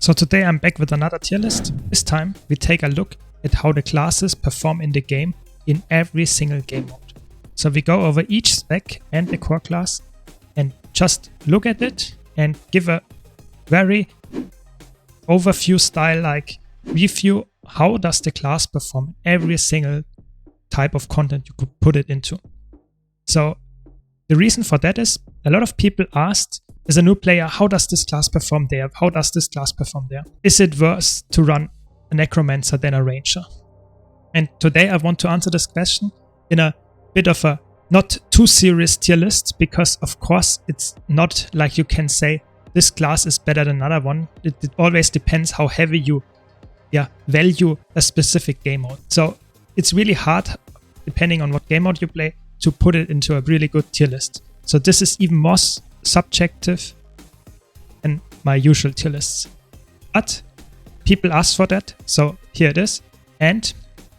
So today I'm back with another tier list. This time we take a look at how the classes perform in the game in every single game mode. So we go over each spec and the core class and just look at it and give a very overview style like review. How does the class perform every single type of content you could put it into? So the reason for that is a lot of people asked, as a new player, how does this class perform there? How does this class perform there? Is it worse to run a Necromancer than a Ranger? And today I want to answer this question in a bit of a not too serious tier list, because of course it's not like you can say this class is better than another one. It always depends how heavy you value a specific game mode. So it's really hard, depending on what game mode you play, to put it into a really good tier list. So this is even more subjective than my usual tier lists. But people asked for that, so here it is. And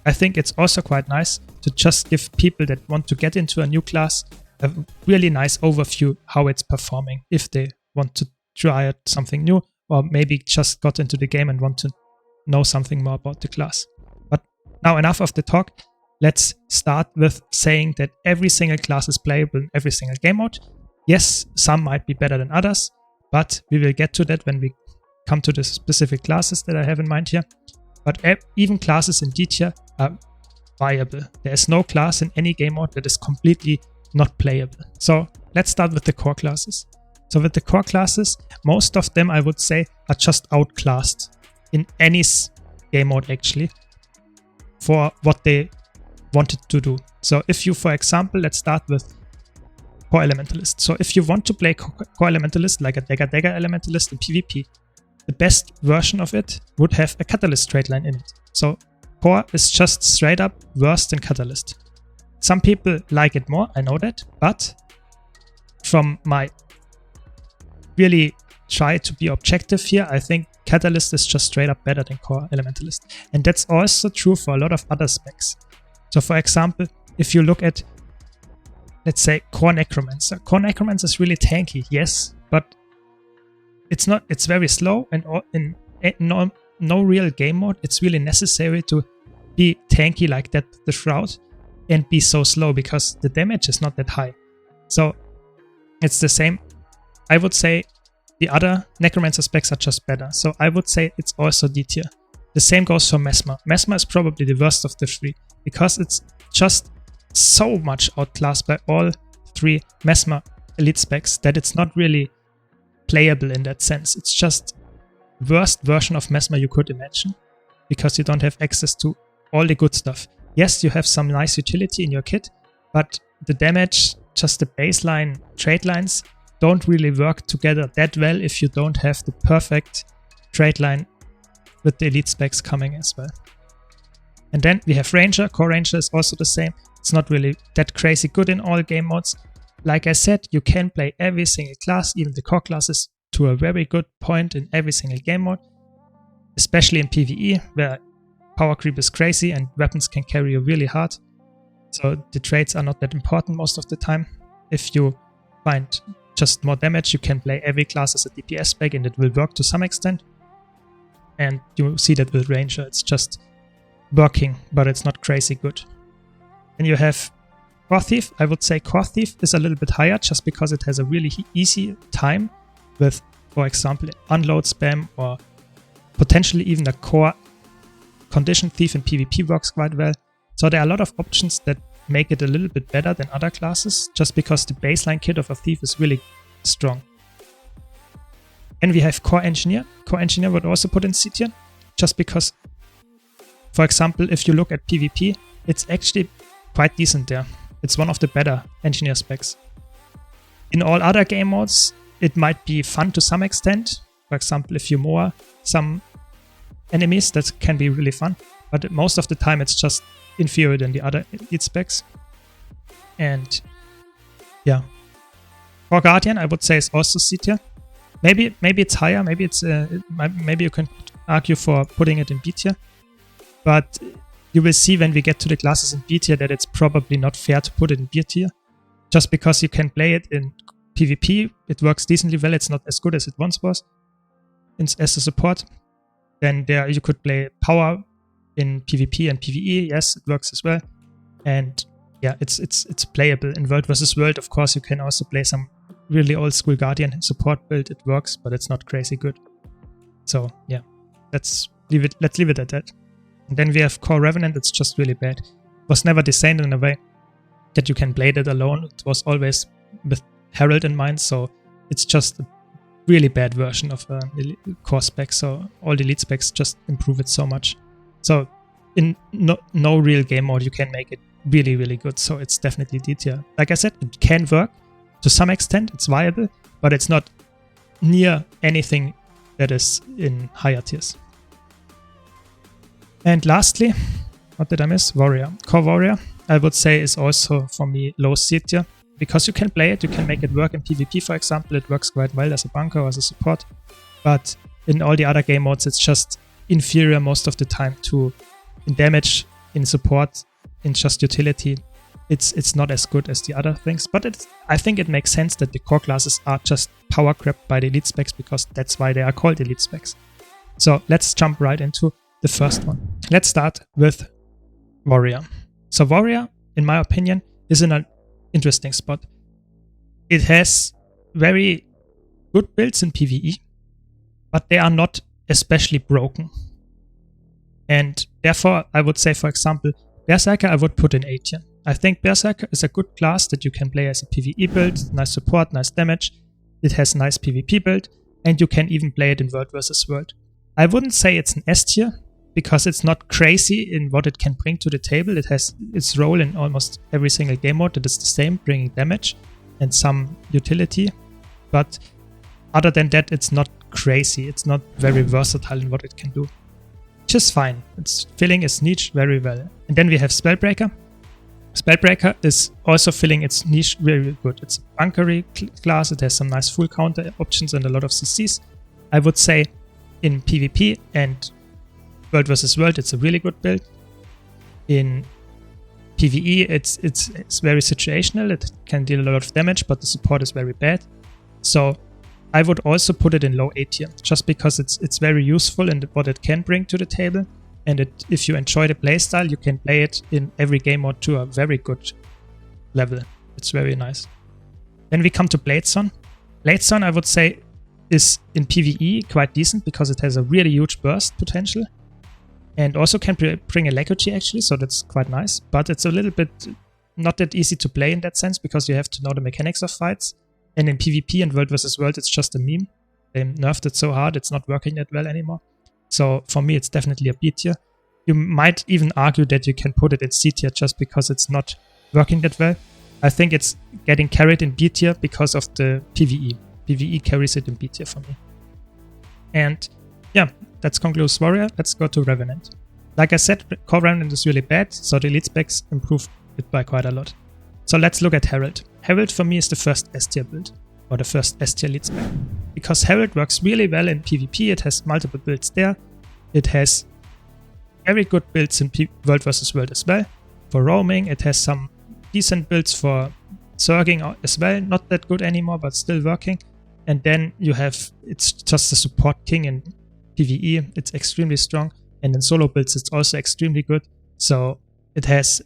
I think it's also quite nice to just give people that want to get into a new class a really nice overview how it's performing, if they want to try out something new, or maybe just got into the game and want to know something more about the class. But now enough of the talk. Let's start with saying that every single class is playable in every single game mode. Yes, some might be better than others, but we will get to that when we come to the specific classes that I have in mind here. But even classes in D tier are viable. There is no class in any game mode that is completely not playable. So let's start with the core classes. So with the core classes, most of them I would say are just outclassed in any game mode actually for what they wanted to do. So if you, for example, let's start with core Elementalist. So if you want to play core Elementalist like a dagger Elementalist in PvP, the best version of it would have a Catalyst trait line in it. So core is just straight up worse than Catalyst. Some people like it more, I know that, but from my really try to be objective here, I think Catalyst is just straight up better than core Elementalist. And that's also true for a lot of other specs. So for example, if you look at, let's say, core Necromancer. Core Necromancer is really tanky, yes, but it's not. It's very slow, and in no real game mode, it's really necessary to be tanky like that with the Shroud and be so slow, because the damage is not that high. So it's the same. I would say the other Necromancer specs are just better. So I would say it's also D tier. The same goes for Mesmer. Mesmer is probably the worst of the three, because it's just so much outclassed by all three Mesmer elite specs that it's not really playable in that sense. It's just worst version of Mesmer you could imagine, because you don't have access to all the good stuff. Yes, you have some nice utility in your kit, but the damage, just the baseline trait lines, don't really work together that well if you don't have the perfect trait line with the elite specs coming as well. And then we have Ranger. Core Ranger is also the same. It's not really that crazy good in all game modes. Like I said, you can play every single class, even the core classes, to a very good point in every single game mode, especially in PvE, where power creep is crazy and weapons can carry you really hard. So the traits are not that important most of the time. If you find just more damage, you can play every class as a DPS spec and it will work to some extent. And you see that with Ranger, it's just working, but it's not crazy good. And you have Core Thief. I would say Core Thief is a little bit higher, just because it has a really easy time with, for example, unload spam, or potentially even a core condition thief in PvP works quite well. So there are a lot of options that make it a little bit better than other classes, just because the baseline kit of a thief is really strong. And we have Core Engineer. Core Engineer would also put in C tier, just because, for example, if you look at PvP, it's actually quite decent there. It's one of the better engineer specs. In all other game modes, it might be fun to some extent. For example, if you moor some enemies, that can be really fun. But most of the time, it's just inferior than the other elite specs. And yeah, Core Guardian, I would say, is also C tier. Maybe it's higher. Maybe it's maybe you can argue for putting it in B tier. But you will see when we get to the classes in B tier that it's probably not fair to put it in B tier. Just because you can play it in PvP, it works decently well. It's not as good as it once was. as a support. Then there you could play power in PvP and PvE. Yes, it works as well. And yeah, it's playable. In World vs. World, of course, you can also play some really old school Guardian support build. It works, but it's not crazy good. So yeah, let's leave it at that. And then we have Core Revenant. It's just really bad. It was never designed in a way that you can play that alone. It was always with Herald in mind, so it's just a really bad version of core spec. So all the elite specs just improve it so much. So in no real game mode you can make it really, really good. So it's definitely D tier. Like I said, it can work to some extent. It's viable, but it's not near anything that is in higher tiers. And lastly, what did I miss? Warrior. Core Warrior, I would say, is also for me low C tier. Because you can play it, you can make it work in PvP, for example. It works quite well as a bunker or as a support. But in all the other game modes, it's just inferior most of the time to in damage, in support, in just utility. It's not as good as the other things. But I think it makes sense that the core classes are just power crept by the elite specs, because that's why they are called elite specs. So let's jump right into the first one. Let's start with Warrior. So Warrior, in my opinion, is in an interesting spot. It has very good builds in PvE, but they are not especially broken. And therefore, I would say, for example, Berserker I would put in A tier. I think Berserker is a good class that you can play as a PvE build, nice support, nice damage. It has nice PvP build, and you can even play it in World vs. World. I wouldn't say it's an S tier, because it's not crazy in what it can bring to the table. It has its role in almost every single game mode that is the same, bringing damage and some utility. But other than that, it's not crazy. It's not very versatile in what it can do. Just fine. It's filling its niche very well. And then we have Spellbreaker. Spellbreaker is also filling its niche very good. It's a bunkery class. It has some nice full counter options and a lot of CCs. I would say in PvP and World vs. World, it's a really good build. In PvE, it's very situational. It can deal a lot of damage, but the support is very bad. So I would also put it in low A tier, just because it's very useful in what it can bring to the table. And if you enjoy the playstyle, you can play it in every game mode to a very good level. It's very nice. Then we come to Bladestone. Bladestone, I would say, is in PvE quite decent, because it has a really huge burst potential. And also can bring alacrity actually, so that's quite nice. But it's a little bit not that easy to play in that sense, because you have to know the mechanics of fights. And in PvP and World vs. World, it's just a meme. They nerfed it so hard, it's not working that well anymore. So for me, it's definitely a B tier. You might even argue that you can put it in C tier just because it's not working that well. I think it's getting carried in B tier because of the PvE. PvE carries it in B tier for me. And yeah, that concludes Warrior. Let's go to Revenant. Like I said, Core Revenant is really bad, so the elite specs improve it by quite a lot. So let's look at Herald. Herald for me is the first S tier build, or the first S tier elite spec. Because Herald works really well in PvP, it has multiple builds there. It has very good builds in World vs. World as well. For roaming, it has some decent builds for Zerging as well. Not that good anymore, but still working. And then you have, it's just a support king in PvE, it's extremely strong, and in solo builds it's also extremely good. So it has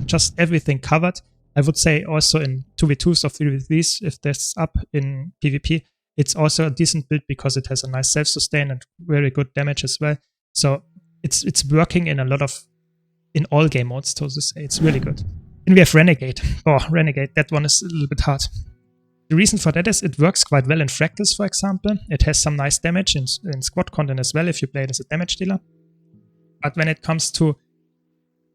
just everything covered. I would say also in 2v2s or 3v3s, if that's up in PvP, it's also a decent build because it has a nice self-sustain and very good damage as well. So it's working in in all game modes, so to say. It's really good. Then we have Renegade. Oh, Renegade, that one is a little bit hard. The reason for that is it works quite well in Fractals, for example. It has some nice damage in squad content as well if you play it as a damage dealer. But when it comes to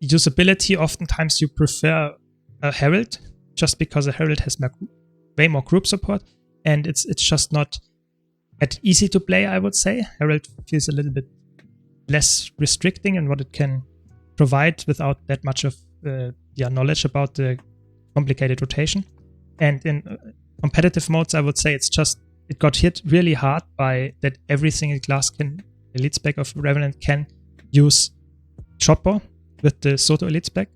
usability, oftentimes you prefer a Herald, just because a Herald has way more group support, and it's just not that easy to play, I would say. Herald feels a little bit less restricting in what it can provide without that much of knowledge about the complicated rotation. And in competitive modes, I would say it got hit really hard by that every single class elite spec of Revenant can use shotbow with the Soto elite spec.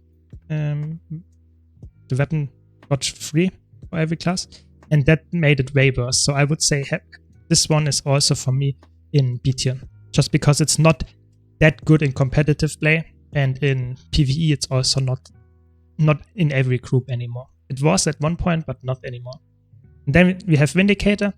The weapon got free for every class, and that made it way worse. So I would say this one is also for me in B tier, just because it's not that good in competitive play, and in PvE it's also not in every group anymore. It was at one point, but not anymore. And then we have Vindicator.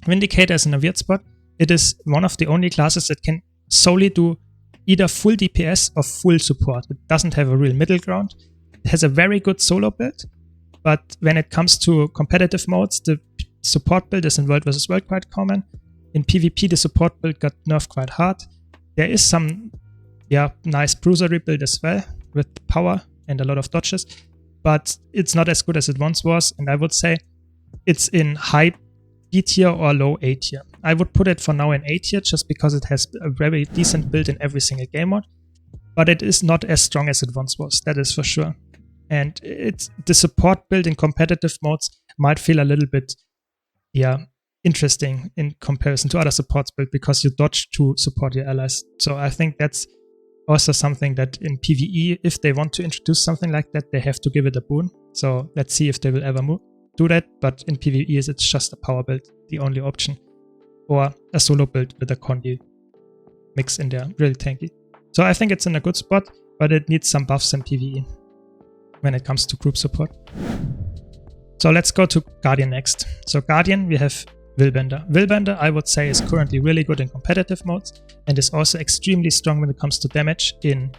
Vindicator is in a weird spot. It is one of the only classes that can solely do either full DPS or full support. It doesn't have a real middle ground. It has a very good solo build, but when it comes to competitive modes, the support build is in World vs. World quite common. In PvP, the support build got nerfed quite hard. There is some nice bruiser rebuild as well, with power and a lot of dodges, but it's not as good as it once was, and I would say it's in high B tier or low A tier. I would put it for now in A tier just because it has a very decent build in every single game mode, but it is not as strong as it once was, that is for sure. And the support build in competitive modes might feel a little bit interesting in comparison to other supports build because you dodge to support your allies. So I think that's also something that in PvE, if they want to introduce something like that, they have to give it a boon. So let's see if they will ever do that. But in PvE, it's just a power build, the only option. Or a solo build with a Condi mix in there, really tanky. So I think it's in a good spot, but it needs some buffs in PvE when it comes to group support. So let's go to Guardian next. So Guardian, we have Willbender. Willbender, I would say, is currently really good in competitive modes and is also extremely strong when it comes to damage in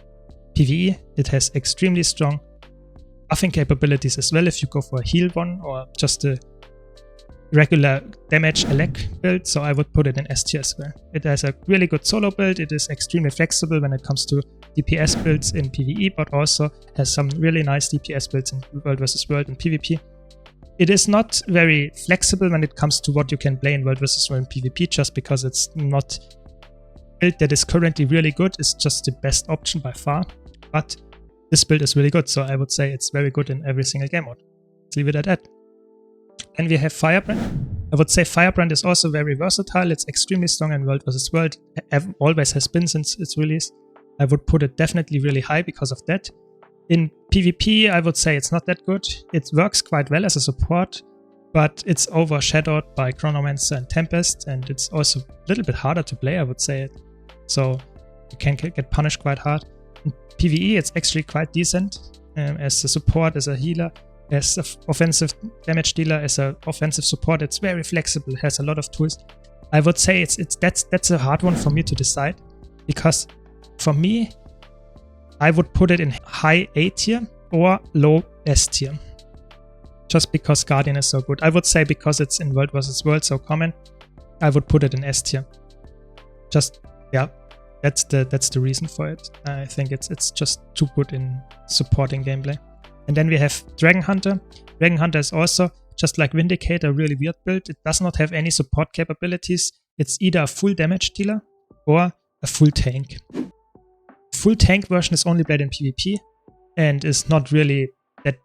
PvE. It has extremely strong buffing capabilities as well if you go for a heal one or just a regular damage elect build, so I would put it in S tier as well. It has a really good solo build. It is extremely flexible when it comes to DPS builds in PvE, but also has some really nice DPS builds in World vs. World and PvP. It is not very flexible when it comes to what you can play in World vs. World and PvP, just because it's not build that is currently really good. It's just the best option by far, but this build is really good, so I would say it's very good in every single game mode. Let's leave it at that. Then we have Firebrand. I would say Firebrand is also very versatile. It's extremely strong in World vs. World. Always has been since its release. I would put it definitely really high because of that. In PvP, I would say it's not that good. It works quite well as a support, but it's overshadowed by Necromancer and Tempest, and it's also a little bit harder to play, I would say. So you can get punished quite hard. In PvE, it's actually quite decent as a support, as a healer, as an offensive damage dealer, as an offensive support. It's very flexible, has a lot of tools. I would say that's a hard one for me to decide, because for me, I would put it in high A tier or low S tier, just because Guardian is so good. I would say because it's in World vs. World so common, I would put it in S tier. Just, yeah, that's the reason for it. I think it's just too good in supporting gameplay. And then we have Dragon Hunter. Dragon Hunter is also, just like Vindicator, a really weird build. It does not have any support capabilities. It's either a full damage dealer or a full tank. Full tank version is only played in PvP and is not really that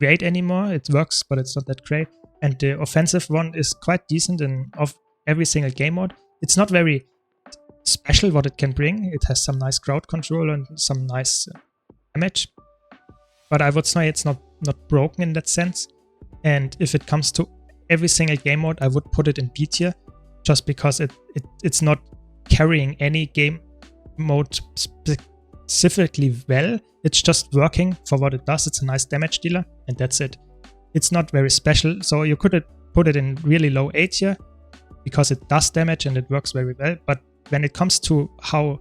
great anymore. It works, but it's not that great. And the offensive one is quite decent in every single game mode. It's not very special what it can bring. It has some nice crowd control and some nice damage, but I would say it's not broken in that sense. And if it comes to every single game mode, I would put it in B tier, just because it's not carrying any game mode specifically well. It's just working for what it does. It's a nice damage dealer, and that's it. It's not very special, so you could put it in really low A tier because it does damage and it works very well. But when it comes to how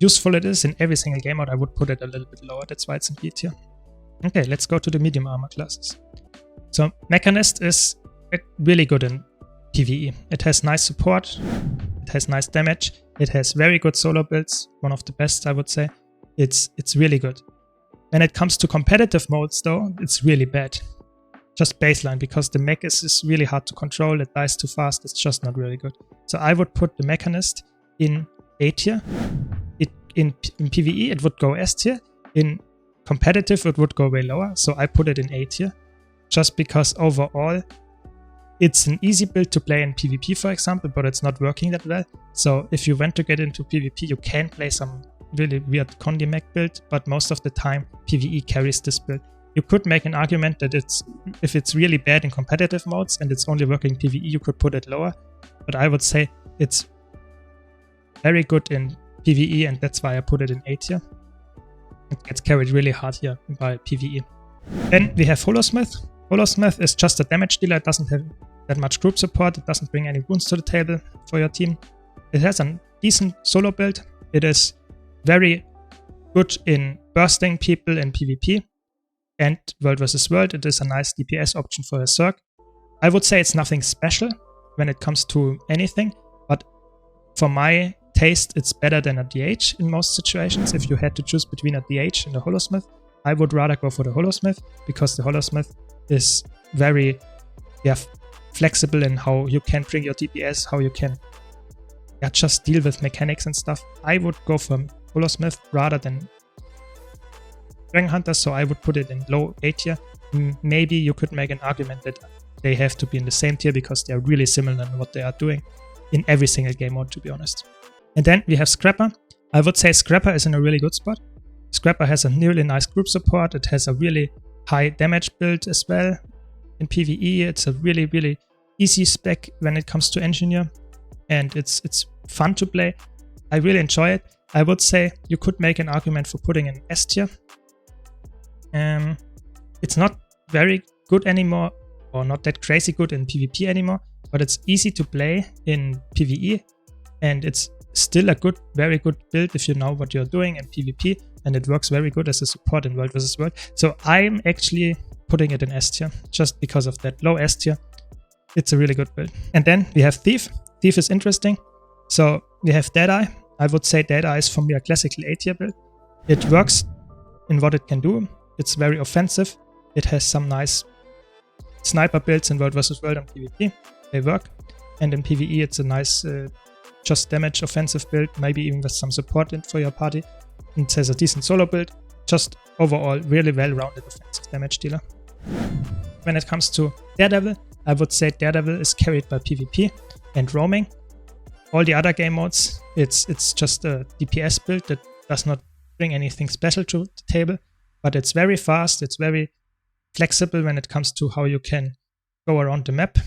useful it is in every single game mode, I would put it a little bit lower. That's why it's in B tier. Okay, let's go to the medium armor classes. So Mechanist is really good in PvE. It has nice support, it has nice damage, it has very good solo builds, one of the best, I would say. It's really good. When it comes to competitive modes though, it's really bad. Just baseline, because the mech is really hard to control, it dies too fast, it's just not really good. So I would put the Mechanist in A tier. In PvE it would go S tier. In competitive it would go way lower, so I put it in A tier. Just because overall it's an easy build to play in PvP, for example, but it's not working that well. So if you want to get into PvP, you can play some really weird Condi mech build, but most of the time PvE carries this build. You could make an argument that if it's really bad in competitive modes and it's only working in PvE, you could put it lower. but I would say it's very good in PvE, and that's why I put it in A tier. It gets carried really hard here by PvE. Then we have Holosmith. Holosmith is just a damage dealer. It doesn't have that much group support. It doesn't bring any wounds to the table for your team. It has a decent solo build. It is very good in bursting people in PvP and World vs. World. It is a nice DPS option for a Zerg. I would say it's nothing special when it comes to anything, but for my taste, it's better than a DH in most situations. If you had to choose between a DH and a Holosmith, I would rather go for the Holosmith, because the Holosmith is very flexible in how you can bring your DPS, how you can just deal with mechanics and stuff. I would go for Holosmith rather than Dragon Hunter, so I would put it in low A tier. Maybe you could make an argument that they have to be in the same tier because they are really similar in what they are doing in every single game mode, to be honest. And then we have Scrapper. I would say Scrapper is in a really good spot. Scrapper has a really nice group support. It has a really high damage build as well. In PvE, it's a really, really easy spec when it comes to Engineer. And it's fun to play. I really enjoy it. I would say you could make an argument for putting in S tier. It's not very good anymore, or not that crazy good in PvP anymore, but it's easy to play in PvE, and it's still a good, very good build if you know what you're doing in PvP, and it works very good as a support in World vs. World. So I'm actually putting it in S tier, just because of that low S tier. It's a really good build. And then we have Thief. Thief is interesting. So we have Deadeye. I would say Deadeye is for me a classical A tier build. It works in what it can do. It's very offensive. It has some nice sniper builds in World vs. World and PvP. They work. And in PvE it's a nice just damage offensive build, maybe even with some support for your party. It has a decent solo build. Just overall really well-rounded offensive damage dealer. When it comes to Daredevil, I would say Daredevil is carried by PvP and roaming. All the other game modes, it's just a DPS build that does not bring anything special to the table, but it's very fast, it's very flexible when it comes to how you can go around the map,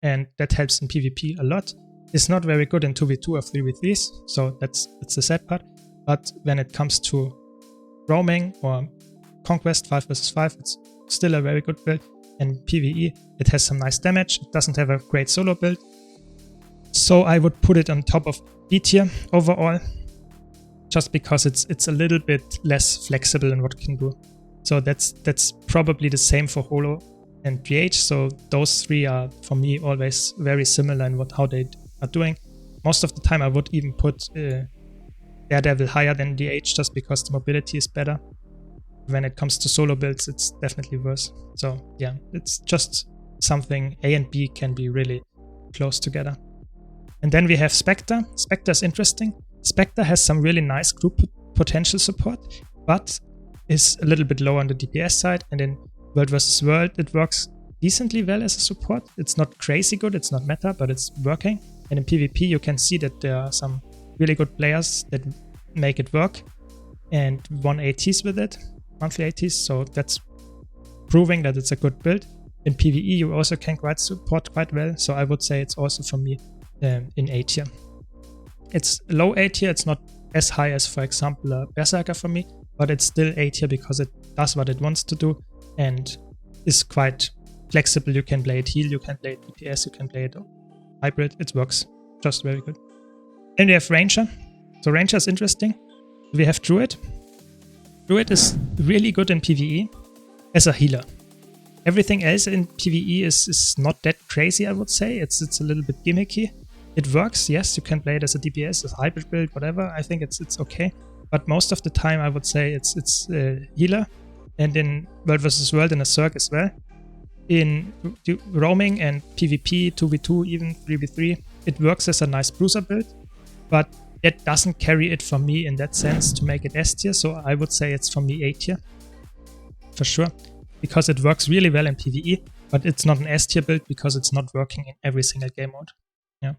and that helps in PvP a lot. It's not very good in 2v2 or 3v3s, so that's the sad part, but when it comes to roaming or Conquest 5 vs 5, it's still a very good build. And PvE, it has some nice damage. It doesn't have a great solo build, so I would put it on top of B tier overall, just because it's a little bit less flexible in what it can do. So that's probably the same for Holo and GH. So those three are for me always very similar in how they are doing. Most of the time I would even put Daredevil higher than DH, just because the mobility is better. When it comes to solo builds, it's definitely worse. So yeah, it's just something A and B can be really close together. And then we have Spectre. Spectre is interesting. Spectre has some really nice group potential support, but is a little bit low on the DPS side. And in World vs. World, it works decently well as a support. It's not crazy good, it's not meta, but it's working. And in PvP, you can see that there are some really good players that make it work and won ATs with it. Monthly ATs, so that's proving that it's a good build. In PvE, you also can support quite well, so I would say it's also for me in A tier. It's low A tier, it's not as high as, for example, a Berserker for me, but it's still A tier because it does what it wants to do and is quite flexible. You can play it heal, you can play it DPS, you can play it hybrid. It works just very good. Then we have Ranger. So Ranger is interesting. We have Druid. Druid is really good in PvE as a healer. Everything else in PvE is not that crazy, I would say. It's a little bit gimmicky. It works, yes, you can play it as a DPS, as a hybrid build, whatever. I think it's okay. But most of the time I would say it's healer. And in World vs. World and a Zerg as well. In roaming and PvP, 2v2, even 3v3, it works as a nice bruiser build. But that doesn't carry it for me in that sense to make it S tier, so I would say it's for me A tier. For sure. Because it works really well in PvE, but it's not an S tier build because it's not working in every single game mode. Yeah.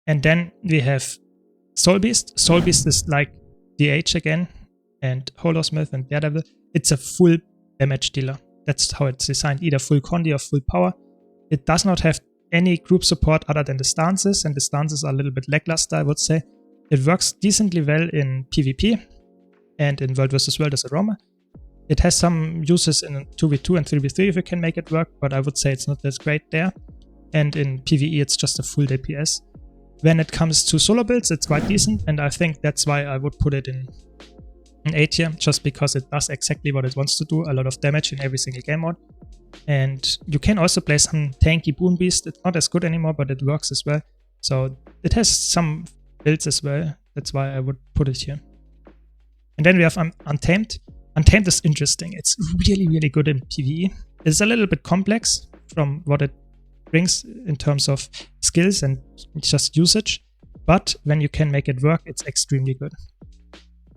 And then we have Soul Beast. Soul Beast is like DH again, and Holosmith and Daredevil. It's a full damage dealer. That's how it's designed, either full condi or full power. It does not have any group support other than the stances, and the stances are a little bit lackluster, I would say. It works decently well in PvP and in World vs. World as a roamer. It has some uses in 2v2 and 3v3 if you can make it work, but I would say it's not that great there. And in PvE it's just a full DPS. When it comes to solo builds, it's quite decent, and I think that's why I would put it in A tier, just because it does exactly what it wants to do, a lot of damage in every single game mode. And you can also play some tanky Boon Beast. It's not as good anymore, but it works as well. So it has some builds as well. That's why I would put it here. And then we have Untamed. Untamed is interesting. It's really, really good in PvE. It's a little bit complex from what it brings in terms of skills and just usage. But when you can make it work, it's extremely good.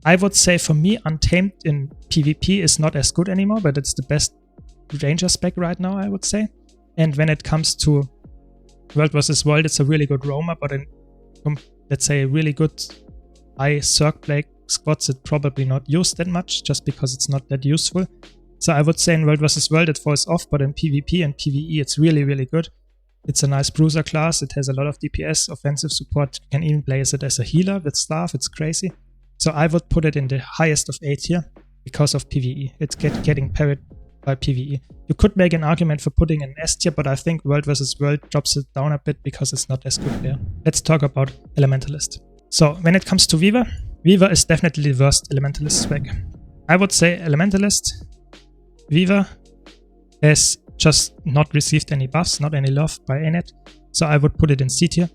I would say for me, Untamed in PvP is not as good anymore, but it's the best Ranger spec right now, I would say. And when it comes to World vs. World, it's a really good roamer, but in, let's say, really good high Circ play squads, it's probably not used that much, just because it's not that useful. So I would say in World vs. World it falls off, but in PvP and PvE it's really, really good. It's a nice bruiser class, it has a lot of DPS, offensive support, you can even play it as a healer with staff, it's crazy. So I would put it in the highest of A tier because of PvE. It's getting parried by PvE. You could make an argument for putting in S tier, but I think World vs. World drops it down a bit because it's not as good there. Let's talk about Elementalist. So when it comes to Weaver, Weaver is definitely the worst Elementalist spec. I would say Elementalist, Weaver has just not received any buffs, not any love by ANET, so I would put it in C tier.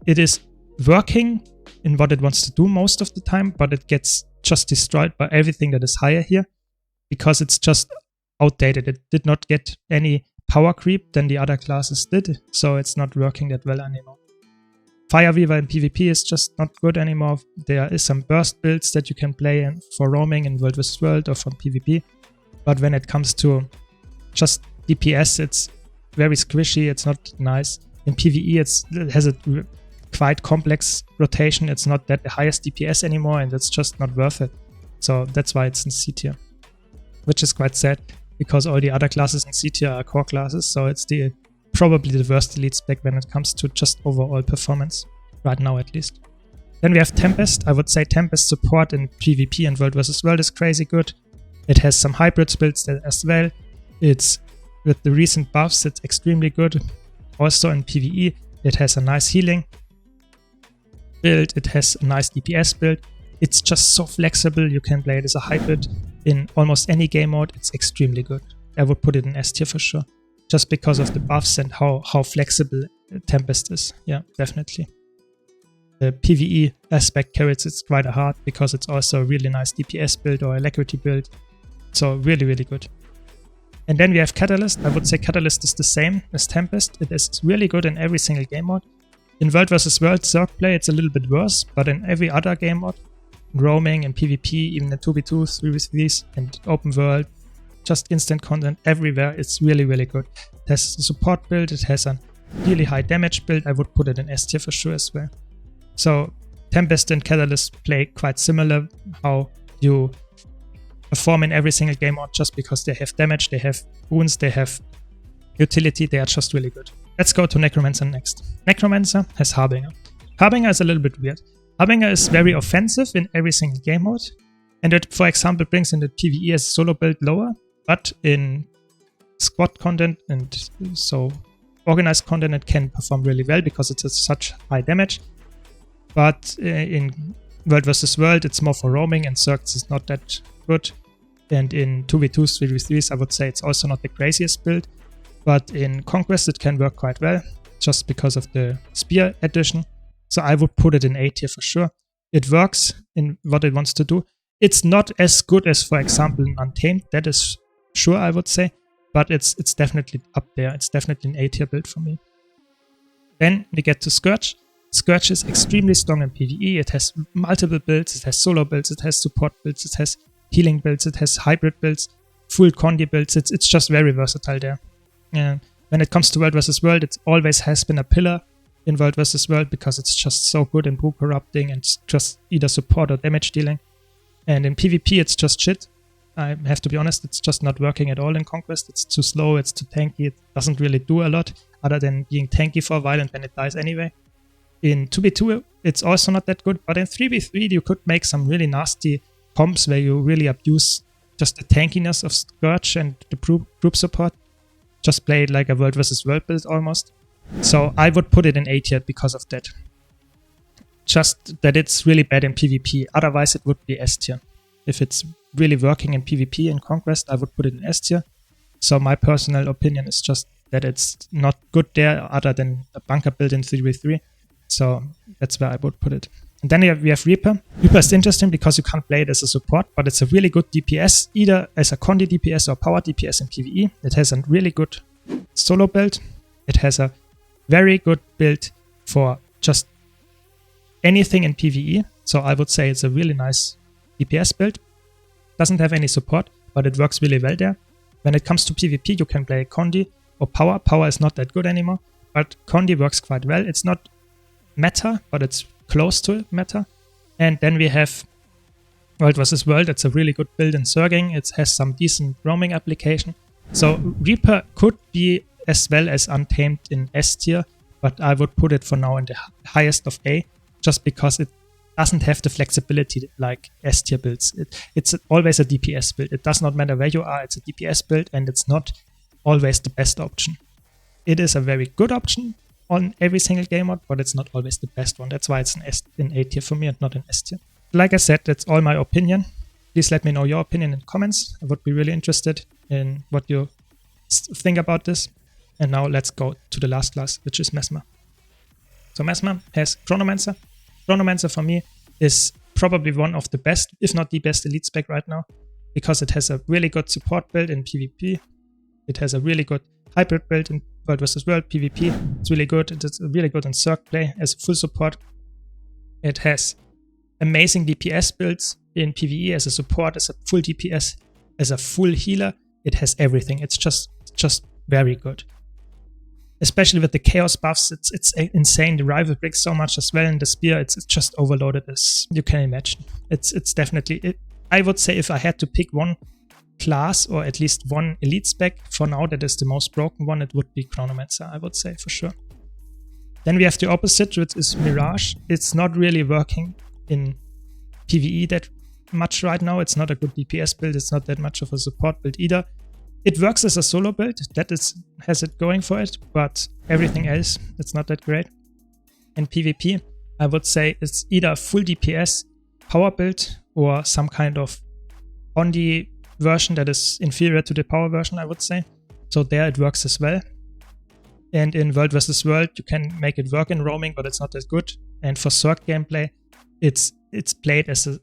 It is working in what it wants to do most of the time, but it gets just destroyed by everything that is higher here because it's just outdated. It did not get any power creep than the other classes did, so it's not working that well anymore. Fire Weaver in PvP is just not good anymore. There is some burst builds that you can play for roaming in World vs. World or from PvP, but when it comes to just DPS, it's very squishy, it's not nice. In PvE it has a quite complex rotation, it's not that the highest DPS anymore, and it's just not worth it. So that's why it's in C tier, which is quite sad because all the other classes in C tier are core classes, so it's probably the worst elite spec when it comes to just overall performance, right now at least. Then we have Tempest. I would say Tempest support in PvP and World vs. World is crazy good. It has some hybrid builds as well. It's with the recent buffs, it's extremely good. Also in PvE, it has a nice healing build, it has a nice DPS build. It's just so flexible, you can play it as a hybrid in almost any game mode. It's extremely good. I would put it in S tier for sure, just because of the buffs and how flexible Tempest is. Yeah, definitely. The PvE aspect carries it quite hard because it's also a really nice DPS build or alacrity build. So really, really good. And then we have Catalyst. I would say Catalyst is the same as Tempest. It is really good in every single game mode. In World vs. World Circ play, it's a little bit worse, but in every other game mode, roaming and PvP, even in 2v2, 3v3s, and open world, just instant content everywhere, it's really, really good. It has a support build, it has a really high damage build. I would put it in S tier for sure as well. So Tempest and Catalyst play quite similar, how you perform in every single game mode, just because they have damage, they have wounds, they have utility, they are just really good. Let's go to Necromancer next. Necromancer has Harbinger. Harbinger is a little bit weird. Harbinger is very offensive in every single game mode, and it, for example, brings in the PvE as solo build lower, but in squad content and so organized content it can perform really well because it has such high damage. But in World vs. World it's more for roaming, and Circs is not that good. And in 2v2s, 3v3s, I would say it's also not the craziest build. But in Conquest it can work quite well, just because of the Spear addition. So I would put it in A tier for sure. It works in what it wants to do. It's not as good as, for example, in Untamed, that is sure, I would say. But it's definitely up there. It's definitely an A tier build for me. Then we get to Scourge. Scourge is extremely strong in PvE. It has multiple builds, it has solo builds, it has support builds, it has healing builds, it has hybrid builds, full condi builds. It's just very versatile there. And when it comes to World vs. World, it always has been a pillar in World vs. World because it's just so good in brew corrupting and just either support or damage dealing. And in PvP, it's just shit. I have to be honest, it's just not working at all in Conquest. It's too slow, it's too tanky, it doesn't really do a lot. other than being tanky for a while and then it dies anyway. In 2v2, it's also not that good, but in 3v3, you could make some really nasty comps where you really abuse just the tankiness of Scourge and the group support. Just play it like a world versus world build almost. So I would put it in A tier because of that. Just that it's really bad in PvP, otherwise it would be S tier. If it's really working in PvP in Conquest, I would put it in S tier. So my personal opinion is just that it's not good there other than a bunker build in 3v3. So that's where I would put it. And then we have Reaper. Reaper is interesting because you can't play it as a support, but it's a really good DPS, either as a Condi DPS or power DPS in PvE. It has a really good solo build. It has a very good build for just anything in PvE. So I would say it's a really nice DPS build. Doesn't have any support, but it works really well there. When it comes to PvP, you can play Condi or Power. Power is not that good anymore, but Condi works quite well. It's not meta, but it's close to meta. And then we have World vs. World. It's a really good build in Zerging. It has some decent roaming application. So Reaper could be as well as Untamed in S tier, but I would put it for now in the highest of A, just because it doesn't have the flexibility like S tier builds. It's always a DPS build. It does not matter where you are, it's a DPS build, and it's not always the best option. It is a very good option on every single game mode, but it's not always the best one. That's why it's in A tier for me and not in S tier. Like I said, that's all my opinion. Please let me know your opinion in the comments. I would be really interested in what you think about this. And now let's go to the last class, which is Mesmer. So Mesmer has Chronomancer. Chronomancer for me is probably one of the best, if not the best elite spec right now, because it has a really good support build in PvP. It has a really good hybrid build in World vs. World PvP. It's really good. It's really good in Zerg play as full support. It has amazing DPS builds in PvE as a support, as a full DPS, as a full healer. It has everything. It's just very good. Especially with the chaos buffs, it's insane. The rival brings so much as well, and the spear, it's just overloaded as you can imagine. It's definitely, I would say if I had to pick one class or at least one elite spec for now that is the most broken one, it would be Chronomancer, I would say for sure. Then we have the opposite, which is Mirage. It's not really working in PvE that much right now. It's not a good DPS build. It's not that much of a support build either. It works as a solo build, has it going for it, but everything else, it's not that great. In PvP, I would say it's either a full DPS power build or some kind of Condi version that is inferior to the power version, I would say. So there it works as well. And in World vs. World, you can make it work in roaming, but it's not that good. And for Zerg gameplay, it's played as a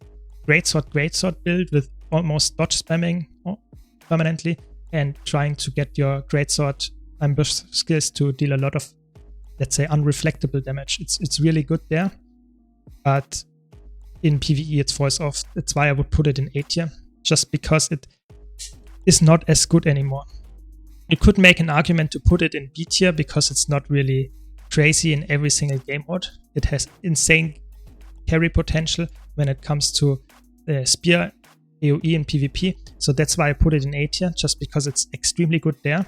greatsword build with almost dodge spamming permanently, and trying to get your greatsword ambush skills to deal a lot of, let's say, unreflectable damage. It's really good there, but in PvE it falls off. That's why I would put it in A tier, just because it is not as good anymore. You could make an argument to put it in B tier because it's not really crazy in every single game mode. It has insane carry potential when it comes to spear AoE and PvP, so that's why I put it in A tier, just because it's extremely good there.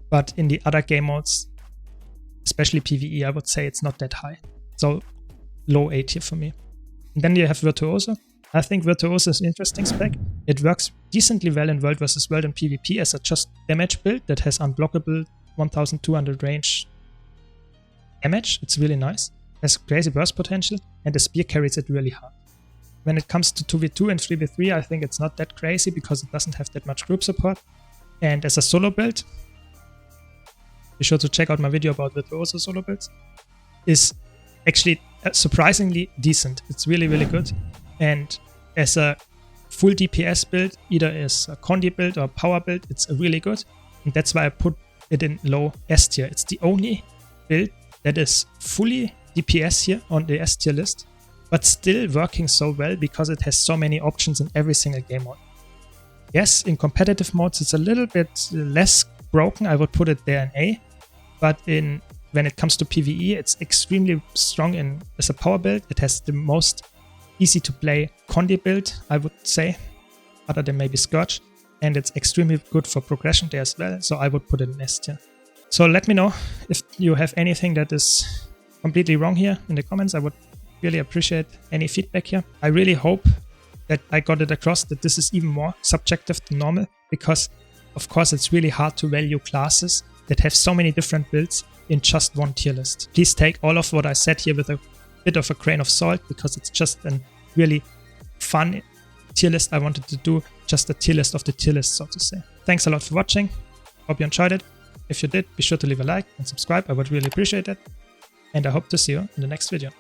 But in the other game modes, especially PvE, I would say it's not that high. So low A tier for me. And then you have Virtuoso. I think Virtuoso is an interesting spec. It works decently well in World vs. World and PvP as a just damage build that has unblockable 1200 range damage. It's really nice. Has crazy burst potential, and the spear carries it really hard. When it comes to 2v2 and 3v3, I think it's not that crazy because it doesn't have that much group support. And as a solo build, be sure to check out my video about Virtuoso solo builds, is actually surprisingly decent. It's really, really good. And as a full DPS build, either as a Condi build or power build, it's really good. And that's why I put it in low S tier. It's the only build that is fully DPS here on the S tier list, but still working so well because it has so many options in every single game mode. Yes, in competitive modes it's a little bit less broken, I would put it there in A, but when it comes to PvE, it's extremely strong as a power build. It has the most easy to play Condi build, I would say, other than maybe Scourge, and it's extremely good for progression there as well, so I would put it in S tier. So let me know if you have anything that is completely wrong here in the comments. I would really appreciate any feedback here. I really hope that I got it across that this is even more subjective than normal, because of course it's really hard to value classes that have so many different builds in just one tier list. Please take all of what I said here with a bit of a grain of salt, because it's just a really fun tier list I wanted to do, just a tier list of the tier list, so to say. Thanks a lot for watching. Hope you enjoyed it. If you did, be sure to leave a like and subscribe. I would really appreciate it. And I hope to see you in the next video.